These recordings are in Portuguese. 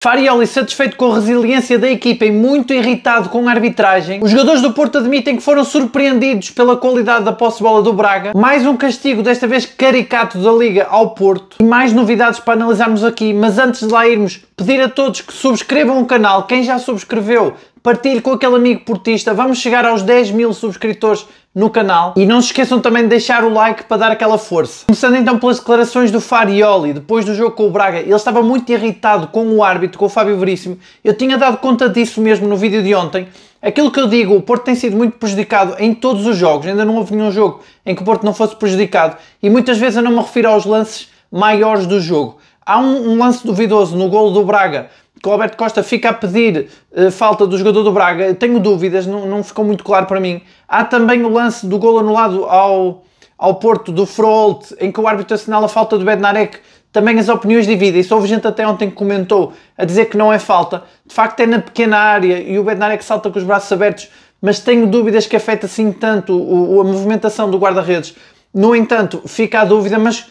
Farioli satisfeito com a resiliência da equipa e muito irritado com a arbitragem. Os jogadores do Porto admitem que foram surpreendidos pela qualidade da posse de bola do Braga. Mais um castigo, desta vez caricato, da Liga ao Porto. E mais novidades para analisarmos aqui, mas antes de lá irmos, pedir a todos que subscrevam o canal. Quem já subscreveu, partilhe com aquele amigo portista. Vamos chegar aos 10 mil subscritores no canal. E não se esqueçam também de deixar o like para dar aquela força. Começando então pelas declarações do Farioli, depois do jogo com o Braga. Ele estava muito irritado com o árbitro, com o Fábio Veríssimo. Eu tinha dado conta disso mesmo no vídeo de ontem. Aquilo que eu digo, o Porto tem sido muito prejudicado em todos os jogos. Ainda não houve nenhum jogo em que o Porto não fosse prejudicado. E muitas vezes eu não me refiro aos lances maiores do jogo. Há um lance duvidoso no golo do Braga, que o Alberto Costa fica a pedir falta do jogador do Braga. Eu tenho dúvidas, não ficou muito claro para mim. Há também o lance do golo anulado ao Porto, do Froholt, em que o árbitro assinala a falta do Bednarek. Também as opiniões dividem-se. Houve gente até ontem que comentou a dizer que não é falta. De facto é na pequena área e o Bednarek salta com os braços abertos, mas tenho dúvidas que afeta assim tanto a movimentação do guarda-redes. No entanto, fica a dúvida, mas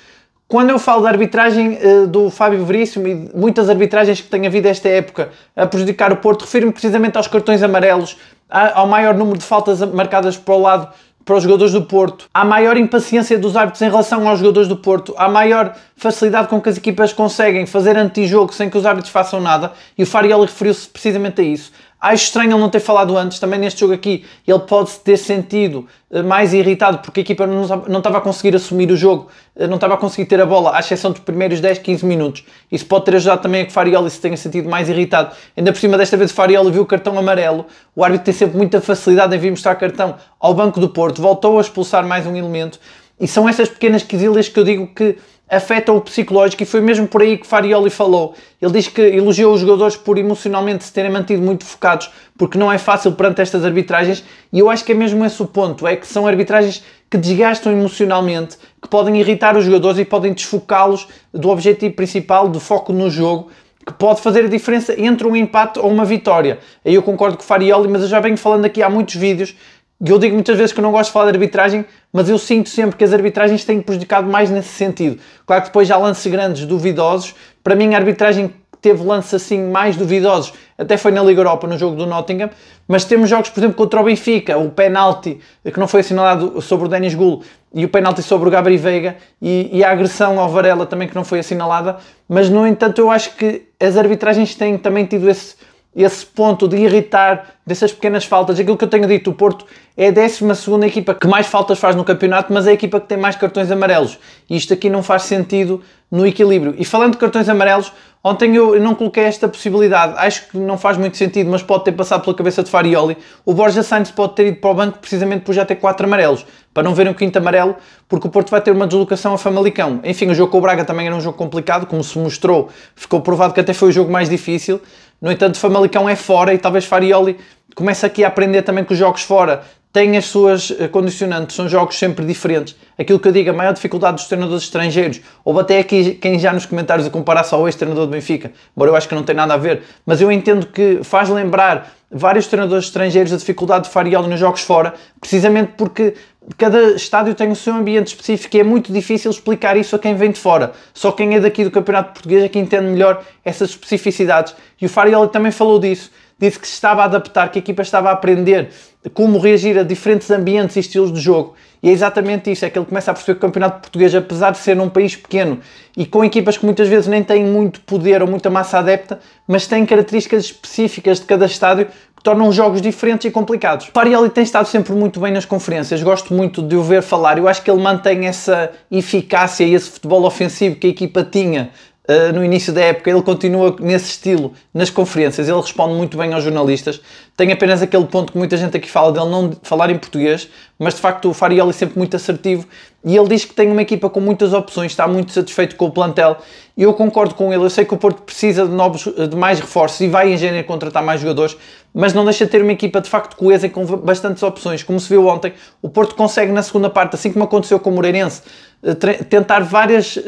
quando eu falo da arbitragem do Fábio Veríssimo e muitas arbitragens que tem havido esta época a prejudicar o Porto, refiro-me precisamente aos cartões amarelos, ao maior número de faltas marcadas para o lado, para os jogadores do Porto, à maior impaciência dos árbitros em relação aos jogadores do Porto, à maior facilidade com que as equipas conseguem fazer antijogo sem que os árbitros façam nada, e o Farioli referiu-se precisamente a isso. Acho estranho ele não ter falado antes, também neste jogo aqui ele pode-se ter sentido mais irritado porque a equipa não estava a conseguir assumir o jogo, não estava a conseguir ter a bola, à exceção dos primeiros 10, 15 minutos. Isso pode ter ajudado também a que o Farioli se tenha sentido mais irritado. Ainda por cima, desta vez o Farioli viu o cartão amarelo, o árbitro tem sempre muita facilidade em vir mostrar cartão ao banco do Porto, voltou a expulsar mais um elemento, e são essas pequenas quesilhas que eu digo que afetam o psicológico, e foi mesmo por aí que Farioli falou. Ele diz que elogiou os jogadores por emocionalmente se terem mantido muito focados, porque não é fácil perante estas arbitragens, e eu acho que é mesmo esse o ponto, é que são arbitragens que desgastam emocionalmente, que podem irritar os jogadores e podem desfocá-los do objetivo principal, do foco no jogo, que pode fazer a diferença entre um empate ou uma vitória. Aí eu concordo com o Farioli, mas eu já venho falando aqui há muitos vídeos, e eu digo muitas vezes que eu não gosto de falar de arbitragem, mas eu sinto sempre que as arbitragens têm prejudicado mais nesse sentido. Claro que depois já há lances grandes duvidosos. Para mim a arbitragem que teve lances assim mais duvidosos até foi na Liga Europa, no jogo do Nottingham, mas temos jogos, por exemplo, contra o Benfica, o penalti que não foi assinalado sobre o Denis Gulo e o penalti sobre o Gabri Veiga, e a agressão ao Varela também que não foi assinalada, mas no entanto eu acho que as arbitragens têm também tido esse ponto de irritar, dessas pequenas faltas. Aquilo que eu tenho dito, o Porto é a 12ª equipa que mais faltas faz no campeonato, mas é a equipa que tem mais cartões amarelos, e isto aqui não faz sentido no equilíbrio. E falando de cartões amarelos, ontem eu não coloquei esta possibilidade, acho que não faz muito sentido, mas pode ter passado pela cabeça de Farioli. O Borja Sainz pode ter ido para o banco precisamente por já ter 4 amarelos, para não verem o 5º amarelo, porque o Porto vai ter uma deslocação a Famalicão. Enfim, o jogo com o Braga também era um jogo complicado, como se mostrou, ficou provado que até foi o jogo mais difícil. No entanto, Famalicão é fora, e talvez Farioli comece aqui a aprender também que os jogos fora têm as suas condicionantes, são jogos sempre diferentes. Aquilo que eu digo, a maior dificuldade dos treinadores estrangeiros, ou até aqui quem já nos comentários a comparar só o ex-treinador do Benfica, embora eu acho que não tem nada a ver, mas eu entendo que faz lembrar vários treinadores estrangeiros a dificuldade de Farioli nos jogos fora, precisamente porque cada estádio tem o seu ambiente específico e é muito difícil explicar isso a quem vem de fora. Só quem é daqui do Campeonato Português é que entende melhor essas especificidades. E o Farioli também falou disso. Disse que se estava a adaptar, que a equipa estava a aprender como reagir a diferentes ambientes e estilos de jogo. E é exatamente isso, é que ele começa a perceber que o Campeonato Português, apesar de ser num país pequeno e com equipas que muitas vezes nem têm muito poder ou muita massa adepta, mas têm características específicas de cada estádio que tornam os jogos diferentes e complicados. O Farioli tem estado sempre muito bem nas conferências, gosto muito de o ver falar. Eu acho que ele mantém essa eficácia e esse futebol ofensivo que a equipa tinha no início da época. Ele continua nesse estilo nas conferências, ele responde muito bem aos jornalistas. Tem apenas aquele ponto que muita gente aqui fala dele não falar em português, mas de facto o Farioli é sempre muito assertivo, e ele diz que tem uma equipa com muitas opções, está muito satisfeito com o plantel, e eu concordo com ele. Eu sei que o Porto precisa de mais reforços e vai em janeiro contratar mais jogadores, mas não deixa de ter uma equipa de facto coesa e com bastantes opções. Como se viu ontem, o Porto consegue na segunda parte, assim como aconteceu com o Moreirense, tentar várias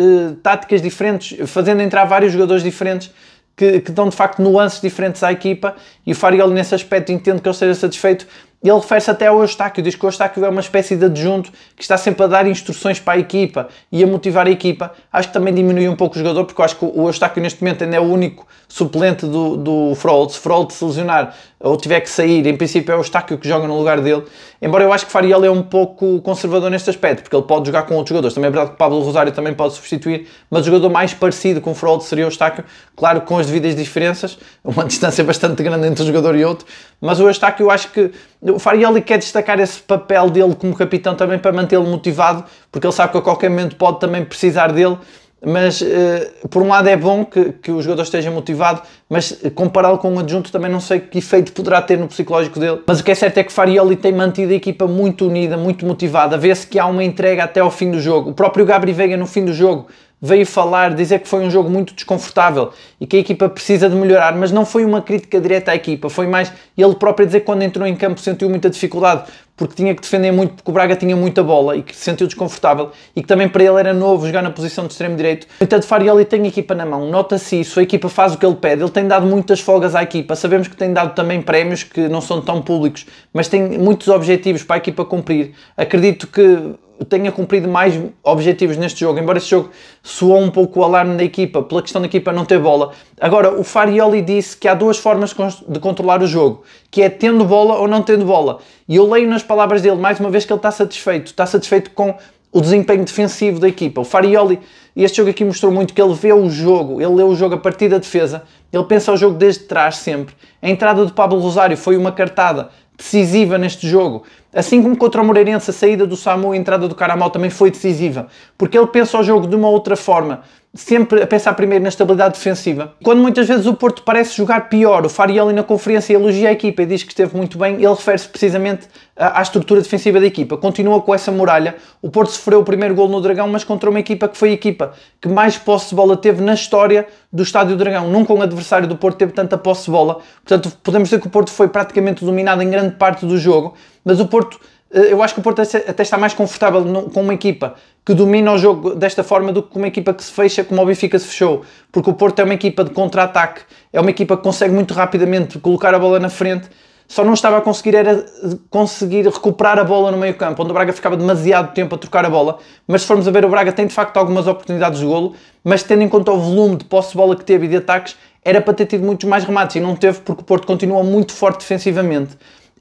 táticas diferentes, fazendo entrar vários jogadores diferentes que dão de facto nuances diferentes à equipa, e o Farioli nesse aspecto entendo que ele esteja satisfeito. ele refere-se até ao Eustáquio, diz que o Eustáquio é uma espécie de adjunto que está sempre a dar instruções para a equipa e a motivar a equipa. Acho que também diminui um pouco o jogador, porque eu acho que o Eustáquio neste momento ainda é o único suplente do Froholt. Se Froholt se lesionar ou tiver que sair, em princípio é o Eustáquio que joga no lugar dele, embora eu acho que Farioli é um pouco conservador neste aspecto, porque ele pode jogar com outros jogadores. Também é verdade que o Pablo Rosário também pode substituir, mas o jogador mais parecido com o Froholt seria o Eustáquio, claro, com as devidas diferenças, uma distância bastante grande entre um jogador e outro, mas o Eustáquio, eu acho que o Farioli quer destacar esse papel dele como capitão também para mantê-lo motivado, porque ele sabe que a qualquer momento pode também precisar dele. Mas por um lado é bom que o jogador esteja motivado, mas compará-lo com um adjunto também não sei que efeito poderá ter no psicológico dele. Mas o que é certo é que Farioli tem mantido a equipa muito unida, muito motivada, vê-se que há uma entrega até ao fim do jogo. O próprio Gabri Veiga no fim do jogo veio falar, dizer que foi um jogo muito desconfortável e que a equipa precisa de melhorar, mas não foi uma crítica direta à equipa, foi mais ele próprio a dizer que quando entrou em campo sentiu muita dificuldade, porque tinha que defender muito, porque o Braga tinha muita bola e que se sentiu desconfortável e que também para ele era novo jogar na posição de extremo direito. No entanto, Farioli tem a equipa na mão, nota-se isso, a equipa faz o que ele pede, ele tem dado muitas folgas à equipa, sabemos que tem dado também prémios que não são tão públicos, mas tem muitos objetivos para a equipa cumprir. Acredito que tenha cumprido mais objetivos neste jogo, embora este jogo soou um pouco o alarme da equipa, pela questão da equipa não ter bola. Agora, o Farioli disse que há duas formas de controlar o jogo, que é tendo bola ou não tendo bola. E eu leio nas palavras dele, mais uma vez, que ele está satisfeito com o desempenho defensivo da equipa. O Farioli, este jogo aqui mostrou muito que ele vê o jogo, ele lê o jogo a partir da defesa, ele pensa o jogo desde trás sempre. A entrada do Pablo Rosário foi uma cartada decisiva neste jogo, assim como contra o Moreirense, a saída do Samu e a entrada do Caramau também foi decisiva, porque ele pensa o jogo de uma outra forma, sempre a pensar primeiro na estabilidade defensiva. Quando muitas vezes o Porto parece jogar pior, o Farioli na conferência elogia a equipa e diz que esteve muito bem, ele refere-se precisamente à estrutura defensiva da equipa, continua com essa muralha. O Porto sofreu o primeiro gol no Dragão, mas contra uma equipa que foi a equipa que mais posse de bola teve na história do Estádio do Dragão. Nunca um adversário do Porto teve tanta posse de bola, portanto podemos dizer que o Porto foi praticamente dominado em grande parte do jogo, mas o Porto, eu acho que o Porto até está mais confortável com uma equipa que domina o jogo desta forma do que com uma equipa que se fecha como o Benfica se fechou, porque o Porto é uma equipa de contra-ataque, é uma equipa que consegue muito rapidamente colocar a bola na frente, só não estava a conseguir recuperar a bola no meio campo, onde o Braga ficava demasiado tempo a trocar a bola, mas se formos a ver, o Braga tem de facto algumas oportunidades de golo, mas tendo em conta o volume de posse de bola que teve e de ataques, era para ter tido muitos mais remates e não teve, porque o Porto continua muito forte defensivamente.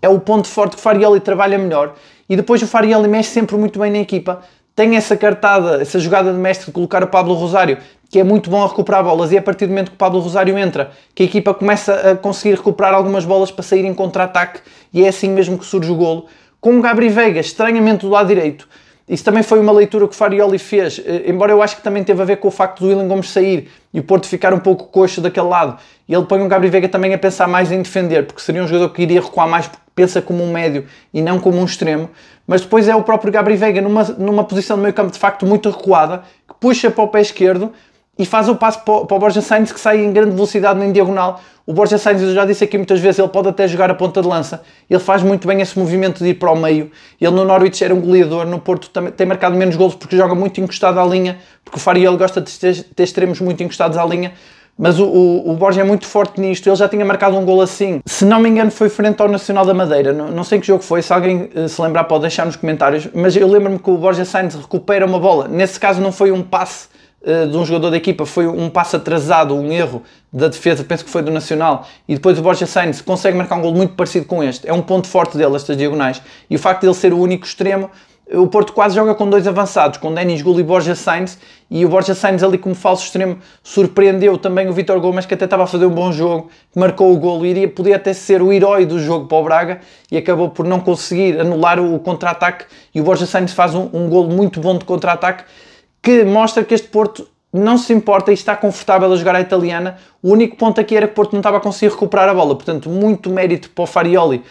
É o ponto forte que o Farioli trabalha melhor, e depois o Farioli mexe sempre muito bem na equipa, tem essa cartada, essa jogada de mestre de colocar o Pablo Rosário, que é muito bom a recuperar bolas, e a partir do momento que o Pablo Rosário entra, que a equipa começa a conseguir recuperar algumas bolas para sair em contra-ataque, e é assim mesmo que surge o golo. Com o Gabri Veiga, estranhamente do lado direito, isso também foi uma leitura que o Farioli fez, embora eu acho que também teve a ver com o facto do Willian Gomes sair e o Porto ficar um pouco coxo daquele lado, e ele põe o Gabri Veiga também a pensar mais em defender, porque seria um jogador que iria recuar mais, porque pensa como um médio e não como um extremo, mas depois é o próprio Gabri Veiga numa posição de meio campo de facto muito recuada, que puxa para o pé esquerdo e faz o passo para o Borja Sainz, que sai em grande velocidade em diagonal. O Borja Sainz, eu já disse aqui muitas vezes, ele pode até jogar a ponta de lança, ele faz muito bem esse movimento de ir para o meio. Ele no Norwich era um goleador, no Porto também tem marcado menos golos porque joga muito encostado à linha, porque o Farioli gosta de ter extremos muito encostados à linha, mas o Borja é muito forte nisto. Ele já tinha marcado um gol assim, se não me engano foi frente ao Nacional da Madeira, não sei que jogo foi, se alguém se lembrar pode deixar nos comentários, mas eu lembro-me que o Borja Sainz recupera uma bola, nesse caso não foi um passe de um jogador da equipa, foi um passo atrasado, um erro da defesa, penso que foi do Nacional, e depois o Borja Sainz consegue marcar um gol muito parecido com este. É um ponto forte dele, estas diagonais, e o facto de ele ser o único extremo, o Porto quase joga com dois avançados, com Denis Gul e Borja Sainz, e o Borja Sainz ali como falso extremo surpreendeu também o Vítor Gomes, que até estava a fazer um bom jogo, que marcou o golo e podia até ser o herói do jogo para o Braga, e acabou por não conseguir anular o contra-ataque, e o Borja Sainz faz um golo muito bom de contra-ataque, que mostra que este Porto não se importa e está confortável a jogar a italiana. O único ponto aqui era que o Porto não estava a conseguir recuperar a bola, portanto muito mérito para o Farioli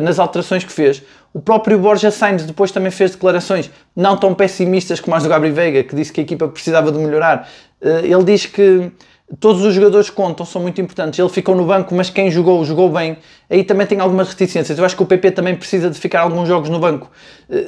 nas alterações que fez. O próprio Borja Sainz depois também fez declarações não tão pessimistas como as do Gabri Veiga, que disse que a equipa precisava de melhorar. Ele diz que todos os jogadores contam, são muito importantes. Ele ficou no banco, mas quem jogou, jogou bem. Aí também tem algumas reticências. Eu acho que o PP também precisa de ficar alguns jogos no banco.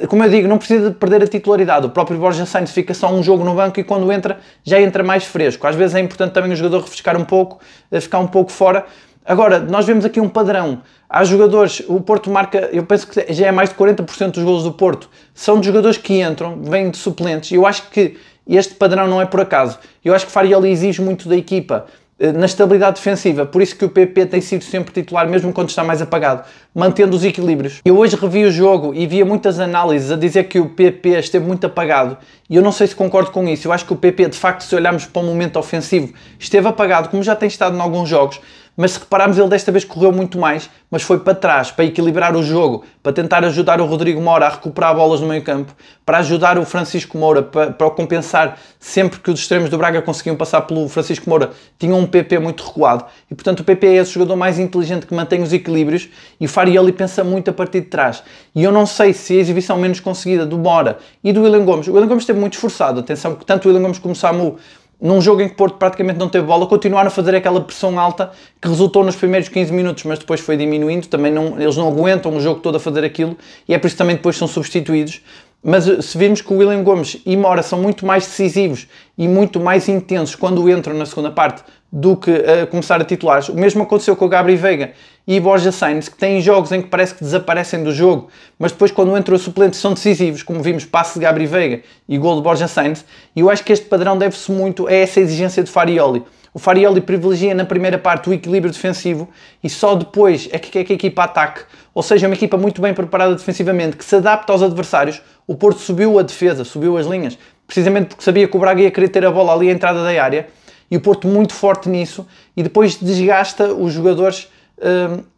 Como eu digo, não precisa de perder a titularidade. O próprio Borja Sainz fica só um jogo no banco e quando entra, já entra mais fresco. Às vezes é importante também o jogador refrescar um pouco, ficar um pouco fora. Agora, nós vemos aqui um padrão. Há jogadores, o Porto marca, eu penso que já é mais de 40% dos golos do Porto, são de jogadores que entram, vêm de suplentes, e eu acho que este padrão não é por acaso. Eu acho que Farioli exige muito da equipa na estabilidade defensiva, por isso que o PP tem sido sempre titular, mesmo quando está mais apagado, mantendo os equilíbrios. Eu hoje revi o jogo e via muitas análises a dizer que o PP esteve muito apagado, e eu não sei se concordo com isso. Eu acho que o PP, de facto, se olharmos para o momento ofensivo, esteve apagado, como já tem estado em alguns jogos, mas se repararmos, ele desta vez correu muito mais, mas foi para trás, para equilibrar o jogo, para tentar ajudar o Rodrigo Mora a recuperar bolas no meio campo, para ajudar o Francisco Moura, para o compensar sempre que os extremos do Braga conseguiam passar pelo Francisco Moura, tinham um PP muito recuado, e portanto o PP é esse jogador mais inteligente que mantém os equilíbrios, e o Farioli pensa muito a partir de trás. E eu não sei se a exibição menos conseguida do Mora e do William Gomes, o William Gomes esteve muito esforçado, atenção que tanto o William Gomes como o Samu, num jogo em que Porto praticamente não teve bola, continuaram a fazer aquela pressão alta que resultou nos primeiros 15 minutos, mas depois foi diminuindo. Também eles não aguentam o jogo todo a fazer aquilo, e é por isso que também depois são substituídos. Mas se virmos que o William Gomes e Mora são muito mais decisivos e muito mais intensos quando entram na segunda parte do que começar a titulares. O mesmo aconteceu com o Gabriel Veiga e Borja Sainz, que têm jogos em que parece que desaparecem do jogo, mas depois quando entram os suplentes são decisivos, como vimos, passe de Gabriel Veiga e gol de Borja Sainz. E eu acho que este padrão deve-se muito a essa exigência de Farioli. O Farioli privilegia na primeira parte o equilíbrio defensivo e só depois é que a equipa ataque. Ou seja, uma equipa muito bem preparada defensivamente, que se adapta aos adversários. O Porto subiu a defesa, subiu as linhas, precisamente porque sabia que o Braga ia querer ter a bola ali à entrada da área, e o Porto muito forte nisso, e depois desgasta os jogadores.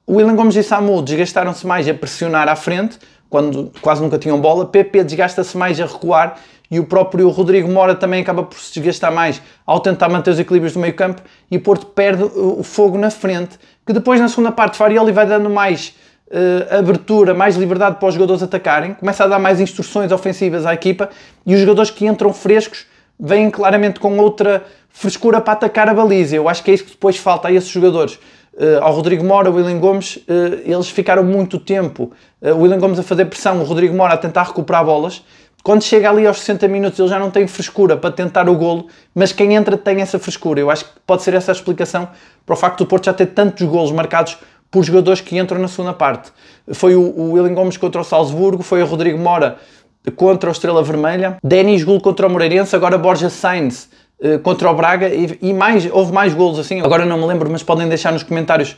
O William Gomes e Samu desgastaram-se mais a pressionar à frente, quando quase nunca tinham bola. PP desgasta-se mais a recuar, e o próprio Rodrigo Mora também acaba por se desgastar mais ao tentar manter os equilíbrios do meio campo, e o Porto perde o fogo na frente, que depois na segunda parte Farioli vai dando mais abertura, mais liberdade para os jogadores atacarem, começa a dar mais instruções ofensivas à equipa, e os jogadores que entram frescos vêm claramente com outra frescura para atacar a baliza. Eu acho que é isso que depois falta a esses jogadores. Ao Rodrigo Mora, ao William Gomes, eles ficaram muito tempo, o William Gomes a fazer pressão, o Rodrigo Mora a tentar recuperar bolas. Quando chega ali aos 60 minutos ele já não tem frescura para tentar o golo, mas quem entra tem essa frescura. Eu acho que pode ser essa a explicação para o facto do Porto já ter tantos golos marcados por jogadores que entram na segunda parte. Foi o William Gomes contra o Salzburgo, foi o Rodrigo Mora contra o Estrela Vermelha, Denis Gul contra o Moreirense, agora Borja Sainz contra o Braga, e houve mais golos assim, agora não me lembro, mas podem deixar nos comentários,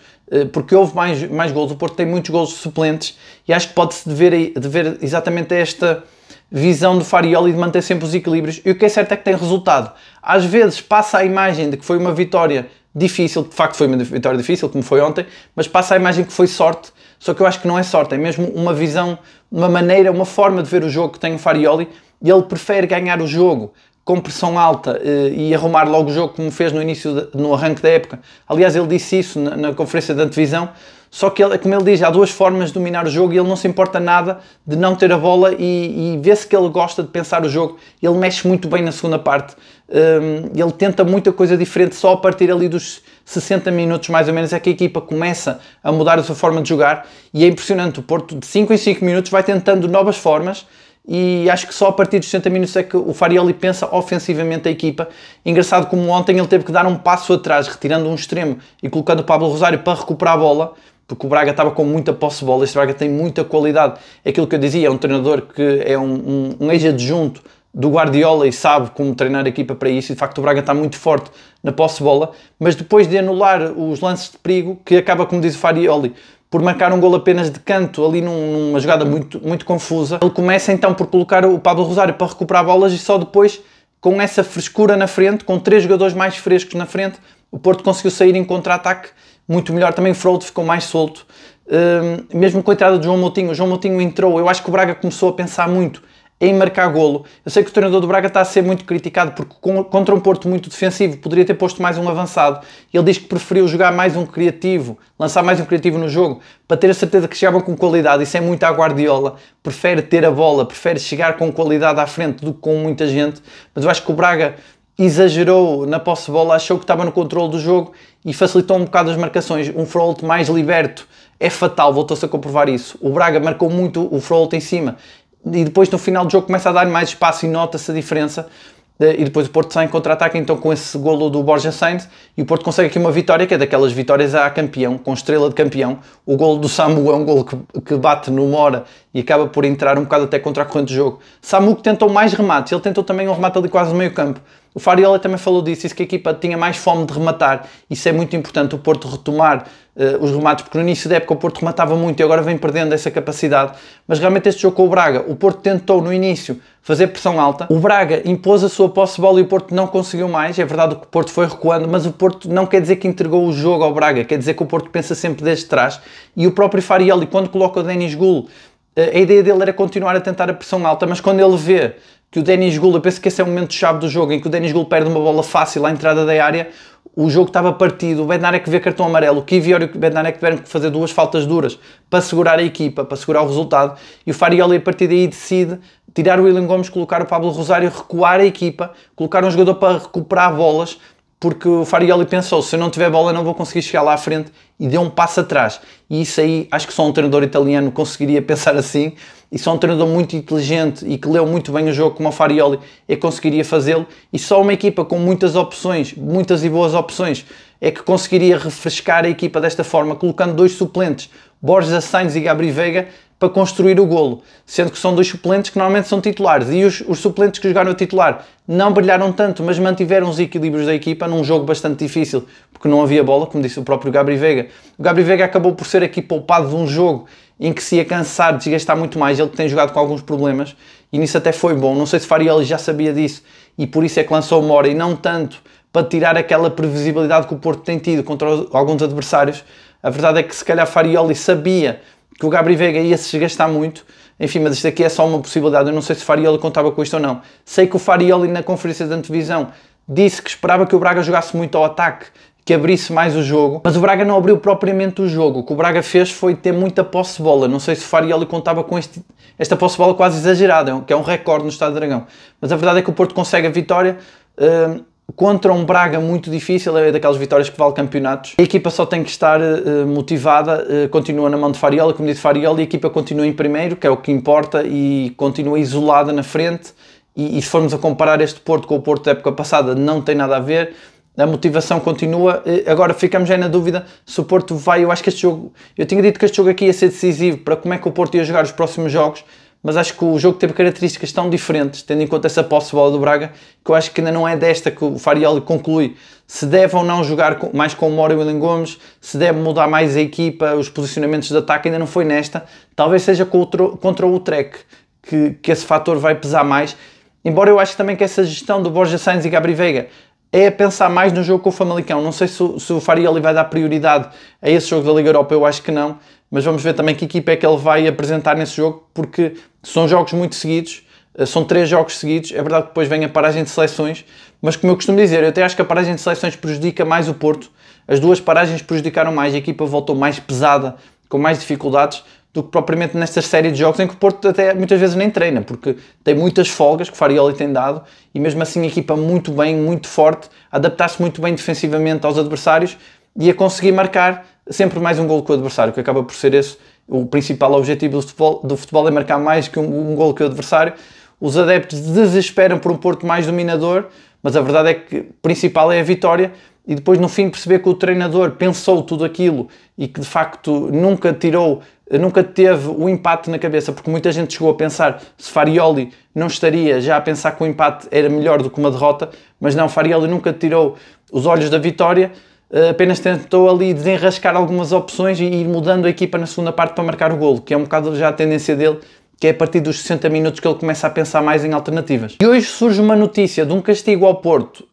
porque houve mais golos. O Porto tem muitos golos suplentes, e acho que pode-se dever exatamente a esta visão do Farioli de manter sempre os equilíbrios, e o que é certo é que tem resultado. Às vezes passa a imagem de que foi uma vitória difícil, de facto foi uma vitória difícil, como foi ontem, mas passa a imagem que foi sorte, só que eu acho que não é sorte, é mesmo uma visão, uma maneira, uma forma de ver o jogo que tem o Farioli, e ele prefere ganhar o jogo com pressão alta e arrumar logo o jogo, como fez no início, no arranque da época. Aliás, ele disse isso na conferência de antevisão, só que, como ele diz, há duas formas de dominar o jogo, e ele não se importa nada de não ter a bola, e vê-se que ele gosta de pensar o jogo. Ele mexe muito bem na segunda parte, ele tenta muita coisa diferente. Só a partir ali dos 60 minutos mais ou menos é que a equipa começa a mudar a sua forma de jogar, e é impressionante. O Porto de 5 em 5 minutos vai tentando novas formas, e acho que só a partir dos 60 minutos é que o Farioli pensa ofensivamente a equipa. Engraçado como ontem ele teve que dar um passo atrás, retirando um extremo e colocando o Pablo Rosário para recuperar a bola, porque o Braga estava com muita posse de bola. Este Braga tem muita qualidade, é aquilo que eu dizia, é um treinador que é um ex-adjunto do Guardiola e sabe como treinar a equipa para isso, e de facto o Braga está muito forte na posse de bola, mas depois de anular os lances de perigo, que acaba, como diz o Farioli, por marcar um golo apenas de canto, ali numa jogada muito confusa, ele começa então por colocar o Pablo Rosário para recuperar bolas, e só depois, com essa frescura na frente, com 3 jogadores mais frescos na frente, o Porto conseguiu sair em contra-ataque muito melhor. Também o Frollo ficou mais solto, mesmo com a entrada de João Moutinho. O João Moutinho entrou, eu acho que o Braga começou a pensar muito em marcar golo. Eu sei que o treinador do Braga está a ser muito criticado, porque contra um Porto muito defensivo poderia ter posto mais um avançado. Ele diz que preferiu jogar mais um criativo, lançar mais um criativo no jogo, para ter a certeza que chegavam com qualidade. Isso é muito à Guardiola, prefere ter a bola, prefere chegar com qualidade à frente do que com muita gente. Mas eu acho que o Braga exagerou na posse de bola, achou que estava no controle do jogo e facilitou um bocado as marcações. Um Frollo mais liberto é fatal, voltou-se a comprovar isso. O Braga marcou muito o Frollo em cima, e depois no final do jogo começa a dar mais espaço e nota-se a diferença. e depois o Porto sai em contra-ataque então com esse golo do Borja Sainz e o Porto consegue aqui uma vitória que é daquelas vitórias a campeão, com estrela de campeão. O golo do Samu é um golo que bate numa hora e acaba por entrar um bocado até contra a corrente de jogo. Samu que tentou mais remates, ele tentou também um remate ali quase no meio campo. O Farioli também falou disso, disse que a equipa tinha mais fome de rematar. Isso é muito importante, o Porto retomar os remates, porque no início da época o Porto rematava muito e agora vem perdendo essa capacidade. Mas realmente este jogo com o Braga, o Porto tentou no início fazer pressão alta, o Braga impôs a sua posse de bola e o Porto não conseguiu mais. É verdade que o Porto foi recuando, mas o Porto não quer dizer que entregou o jogo ao Braga, quer dizer que o Porto pensa sempre desde trás. E o próprio Farioli, quando coloca o Denis Gul, a ideia dele era continuar a tentar a pressão alta, mas quando ele vê que o Denis Gul, eu penso que esse é o momento-chave do jogo, em que o Denis Gul perde uma bola fácil à entrada da área, o jogo estava partido, o Bednarek vê cartão amarelo, o Kivior e o Bednarek tiveram que fazer duas faltas duras para segurar a equipa, para segurar o resultado, e o Farioli a partir daí decide tirar o Willian Gomes, colocar o Pablo Rosário, recuar a equipa, colocar um jogador para recuperar bolas, porque o Farioli pensou, se eu não tiver bola não vou conseguir chegar lá à frente, e deu um passo atrás. E isso aí, acho que só um treinador italiano conseguiria pensar assim, e só um treinador muito inteligente e que leu muito bem o jogo como o Farioli é que conseguiria fazê-lo, e só uma equipa com muitas opções, muitas e boas opções, é que conseguiria refrescar a equipa desta forma, colocando dois suplentes, Borja Sainz e Gabri Veiga, para construir o golo, sendo que são dois suplentes que normalmente são titulares, e os suplentes que jogaram a titular não brilharam tanto, mas mantiveram os equilíbrios da equipa num jogo bastante difícil, porque não havia bola, como disse o próprio Gabri Veiga. O Gabri Veiga acabou por ser aqui poupado de um jogo em que se ia cansar, desgastar muito mais, ele que tem jogado com alguns problemas, e nisso até foi bom. Não sei se Farioli já sabia disso, e por isso é que lançou o Mora, e não tanto para tirar aquela previsibilidade que o Porto tem tido contra alguns adversários. A verdade é que se calhar Farioli sabia que o Gabri Veiga ia se desgastar muito, enfim, mas isto aqui é só uma possibilidade, eu não sei se o Farioli contava com isto ou não. Sei que o Farioli na conferência de antevisão disse que esperava que o Braga jogasse muito ao ataque, que abrisse mais o jogo, mas o Braga não abriu propriamente o jogo. O que o Braga fez foi ter muita posse de bola. Não sei se o Farioli contava com esta posse de bola quase exagerada, que é um recorde no Estádio do Dragão, mas a verdade é que o Porto consegue a vitória contra um Braga muito difícil, é daquelas vitórias que vale campeonatos. A equipa só tem que estar motivada, continua na mão de Farioli, como disse Farioli, a equipa continua em primeiro, que é o que importa, e continua isolada na frente, e se formos a comparar este Porto com o Porto da época passada, não tem nada a ver, a motivação continua. Agora ficamos já na dúvida se o Porto vai, eu acho que este jogo, eu tinha dito que este jogo aqui ia ser decisivo para como é que o Porto ia jogar os próximos jogos, mas acho que o jogo teve características tão diferentes, tendo em conta essa posse de bola do Braga, que eu acho que ainda não é desta que o Farioli conclui se deve ou não jogar mais com o Mora e o Willian Gomes, se deve mudar mais a equipa, os posicionamentos de ataque, ainda não foi nesta. Talvez seja contra o Utrecht que esse fator vai pesar mais, embora eu acho também que essa gestão do Borja Sainz e Gabri Veiga é a pensar mais no jogo com o Famalicão. Não sei se o Farioli vai dar prioridade a esse jogo da Liga Europa, eu acho que não, mas vamos ver também que equipa é que ele vai apresentar nesse jogo, porque são jogos muito seguidos, são 3 jogos seguidos. É verdade que depois vem a paragem de seleções, mas como eu costumo dizer, eu até acho que a paragem de seleções prejudica mais o Porto. As duas paragens prejudicaram mais, a equipa voltou mais pesada, com mais dificuldades, do que propriamente nestas série de jogos em que o Porto até muitas vezes nem treina, porque tem muitas folgas que o Farioli tem dado, e mesmo assim a equipa muito bem, muito forte, a adaptar-se muito bem defensivamente aos adversários e a conseguir marcar sempre mais um golo que o adversário, que acaba por ser esse o principal objetivo do futebol, é marcar mais que um golo que o adversário. Os adeptos desesperam por um Porto mais dominador, mas a verdade é que o principal é a vitória, e depois no fim perceber que o treinador pensou tudo aquilo e que de facto nunca teve o empate na cabeça, porque muita gente chegou a pensar se Farioli não estaria já a pensar que o empate era melhor do que uma derrota, mas não, Farioli nunca tirou os olhos da vitória, apenas tentou ali desenrascar algumas opções e ir mudando a equipa na segunda parte para marcar o golo, que é um bocado já a tendência dele, que é a partir dos 60 minutos que ele começa a pensar mais em alternativas. E hoje surge uma notícia de um castigo ao Porto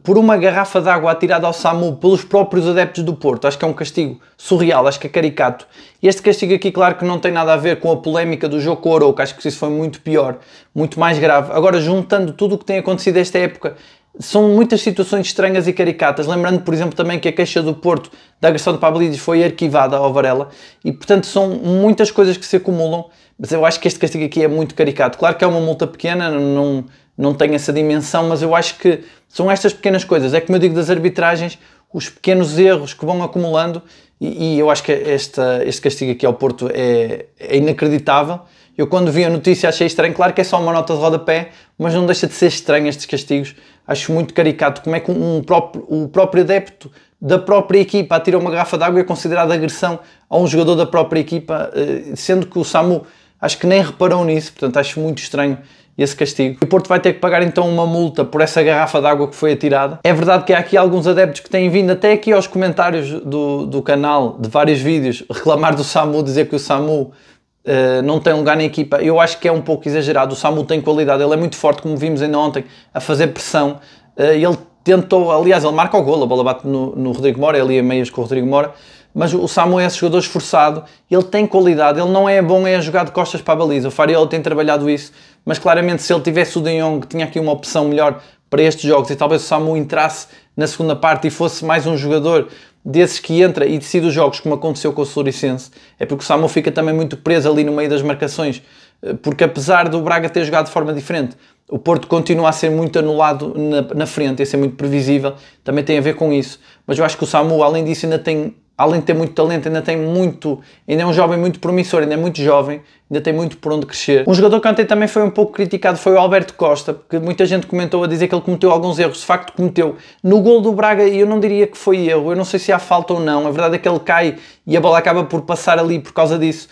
por uma garrafa de água atirada ao SAMU pelos próprios adeptos do Porto. Acho que é um castigo surreal, acho que é caricato. E este castigo aqui, claro que não tem nada a ver com a polémica do jogo com o Arouca, acho que isso foi muito pior, muito mais grave. Agora, juntando tudo o que tem acontecido esta época, são muitas situações estranhas e caricatas, lembrando, por exemplo, também que a queixa do Porto da agressão de Pabilidis foi arquivada ao Varela, e portanto são muitas coisas que se acumulam, mas eu acho que este castigo aqui é muito caricato. Claro que é uma multa pequena, não tem essa dimensão, mas eu acho que são estas pequenas coisas. É como eu digo das arbitragens, os pequenos erros que vão acumulando, e eu acho que este castigo aqui ao Porto é inacreditável. Eu quando vi a notícia achei estranho, claro que é só uma nota de rodapé, mas não deixa de ser estranho estes castigos. Acho muito caricato como é que o próprio adepto da própria equipa atira uma garrafa de água e é considerado agressão a um jogador da própria equipa, sendo que o Samu acho que nem reparou nisso, portanto acho muito estranho esse castigo. O Porto vai ter que pagar então uma multa por essa garrafa de água que foi atirada. É verdade que há aqui alguns adeptos que têm vindo até aqui aos comentários do canal, de vários vídeos, reclamar do Samu, dizer que o Samu não tem lugar na equipa. Eu acho que é um pouco exagerado. O Samu tem qualidade, ele é muito forte, como vimos ainda ontem, a fazer pressão. Ele tentou, aliás, ele marca o golo, a bola bate no Rodrigo Mora, ele ia meias com o Rodrigo Mora, mas o Samu é esse jogador esforçado, ele tem qualidade, ele não é bom a jogar de costas para a baliza. O Farioli tem trabalhado isso, mas claramente se ele tivesse o De Jong, tinha aqui uma opção melhor para estes jogos, e talvez o Samu entrasse na segunda parte e fosse mais um jogador desses que entra e decide os jogos, como aconteceu com o Floricense. É porque o Samu fica também muito preso ali no meio das marcações, porque apesar do Braga ter jogado de forma diferente, o Porto continua a ser muito anulado na frente, a ser muito previsível, também tem a ver com isso. Mas eu acho que o Samu, além disso, ainda tem, além de ter muito talento, ainda é um jovem muito promissor, ainda é muito jovem, ainda tem muito por onde crescer. Um jogador que ontem também foi um pouco criticado foi o Alberto Costa, porque muita gente comentou a dizer que ele cometeu alguns erros, de facto cometeu. No gol do Braga, eu não diria que foi erro, eu não sei se há falta ou não, a verdade é que ele cai e a bola acaba por passar ali por causa disso.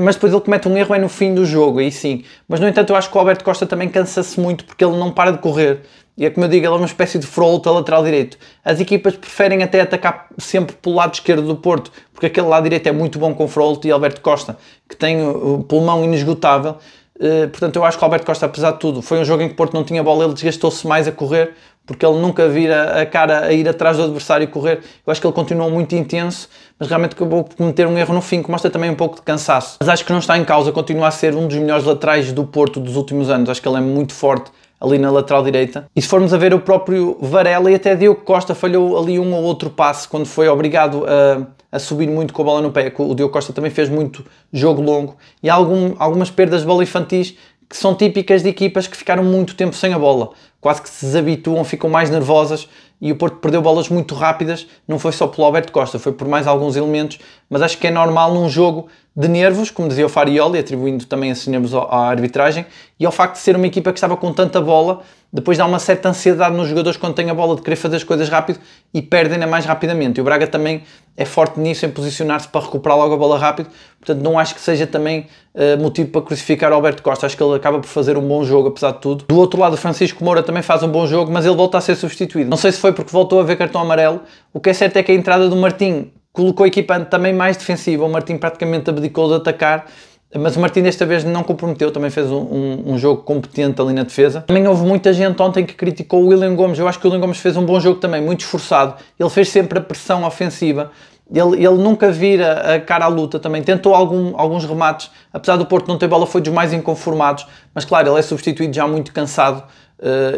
Mas depois ele comete um erro no fim do jogo, aí sim. Mas no entanto eu acho que o Alberto Costa também cansa-se muito porque ele não para de correr. E é como eu digo, ele é uma espécie de Frollo a lateral direito. As equipas preferem até atacar sempre pelo lado esquerdo do Porto, porque aquele lado direito é muito bom com Frollo e Alberto Costa, que tem o pulmão inesgotável. Portanto eu acho que o Alberto Costa, apesar de tudo, foi um jogo em que o Porto não tinha bola, ele desgastou-se mais a correr, porque ele nunca vira a cara a ir atrás do adversário e correr. Eu acho que ele continuou muito intenso, mas realmente acabou por cometer um erro no fim, que mostra também um pouco de cansaço. Mas acho que não está em causa, continua a ser um dos melhores laterais do Porto dos últimos anos. Acho que ele é muito forte ali na lateral direita. E se formos a ver o próprio Varela e até Diogo Costa falhou ali um ou outro passe quando foi obrigado a subir muito com a bola no pé. O Diogo Costa também fez muito jogo longo e há algumas perdas de bola infantis que são típicas de equipas que ficaram muito tempo sem a bola, quase que se desabituam, ficam mais nervosas, e o Porto perdeu bolas muito rápidas. Não foi só pelo Alberto Costa, foi por mais alguns elementos, mas acho que é normal num jogo de nervos, como dizia o Farioli, atribuindo também esses nervos à arbitragem, e ao facto de ser uma equipa que estava com tanta bola, depois dá uma certa ansiedade nos jogadores quando têm a bola de querer fazer as coisas rápido e perdem-na mais rapidamente. E o Braga também é forte nisso, em posicionar-se para recuperar logo a bola rápido, portanto não acho que seja também motivo para crucificar o Alberto Costa. Acho que ele acaba por fazer um bom jogo, apesar de tudo. Do outro lado, o Francisco Moura também faz um bom jogo, mas ele volta a ser substituído. Não sei se foi porque voltou a ver cartão amarelo. O que é certo é que a entrada do Martim colocou a equipa também mais defensiva. O Martim praticamente abdicou de atacar, mas o Martim desta vez não comprometeu, também fez um jogo competente ali na defesa. Também houve muita gente ontem que criticou o William Gomes. Eu acho que o William Gomes fez um bom jogo também, muito esforçado. Ele fez sempre a pressão ofensiva. Ele nunca vira a cara à luta também. Tentou alguns remates, apesar do Porto não ter bola, foi dos mais inconformados. Mas claro, ele é substituído já muito cansado.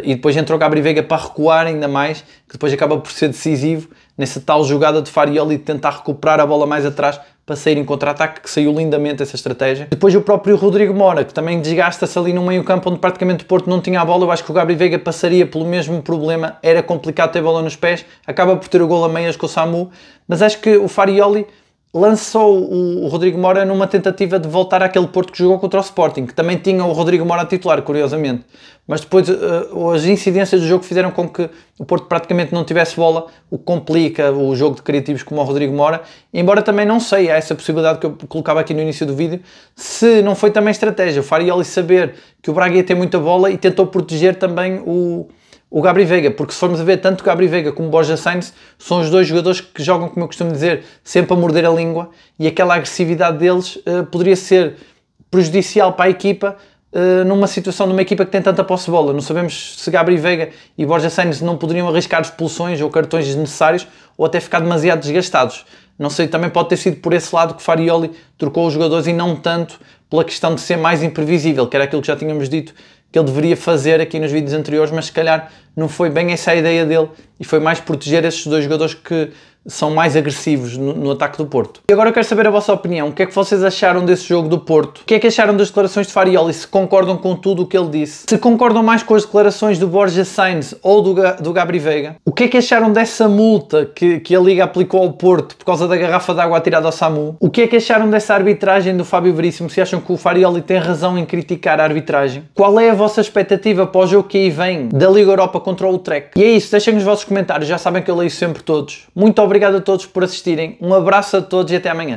E depois entrou o Gabri Veiga para recuar ainda mais, que depois acaba por ser decisivo nessa tal jogada de Farioli de tentar recuperar a bola mais atrás para sair em contra-ataque, que saiu lindamente essa estratégia. Depois o próprio Rodrigo Mora, que também desgasta-se ali no meio campo onde praticamente o Porto não tinha a bola. Eu acho que o Gabri Veiga passaria pelo mesmo problema, era complicado ter bola nos pés, acaba por ter o golo a meias com o Samu, mas acho que o Farioli lançou o Rodrigo Mora numa tentativa de voltar àquele Porto que jogou contra o Sporting, que também tinha o Rodrigo Mora a titular, curiosamente. Mas depois as incidências do jogo fizeram com que o Porto praticamente não tivesse bola, o que complica o jogo de criativos como o Rodrigo Mora. Embora também não sei, há essa possibilidade que eu colocava aqui no início do vídeo, se não foi também estratégia. O Farioli saber que o Braga ia ter muita bola e tentou proteger também o Gabri Veiga, porque se formos a ver, tanto o Gabri Veiga como o Borja Sainz são os dois jogadores que jogam, como eu costumo dizer, sempre a morder a língua, e aquela agressividade deles poderia ser prejudicial para a equipa numa situação de uma equipa que tem tanta posse de bola. Não sabemos se Gabri Veiga e Borja Sainz não poderiam arriscar expulsões ou cartões desnecessários ou até ficar demasiado desgastados. Não sei, também pode ter sido por esse lado que o Farioli trocou os jogadores e não tanto pela questão de ser mais imprevisível, que era aquilo que já tínhamos dito que ele deveria fazer aqui nos vídeos anteriores, mas se calhar não foi bem essa a ideia dele e foi mais proteger esses dois jogadores que são mais agressivos no ataque do Porto. E agora eu quero saber a vossa opinião. O que é que vocês acharam desse jogo do Porto? O que é que acharam das declarações de Farioli? Se concordam com tudo o que ele disse? Se concordam mais com as declarações do Borja Sainz ou do Gabri Veiga? O que é que acharam dessa multa que a Liga aplicou ao Porto por causa da garrafa de água atirada ao Samu? O que é que acharam dessa arbitragem do Fábio Veríssimo? Se acham que o Farioli tem razão em criticar a arbitragem? Qual é a vossa expectativa para o jogo que aí vem da Liga Europa contra o Utrecht? E é isso, deixem nos vossos comentários, já sabem que eu leio sempre todos. Muito obrigado a todos por assistirem, um abraço a todos e até amanhã.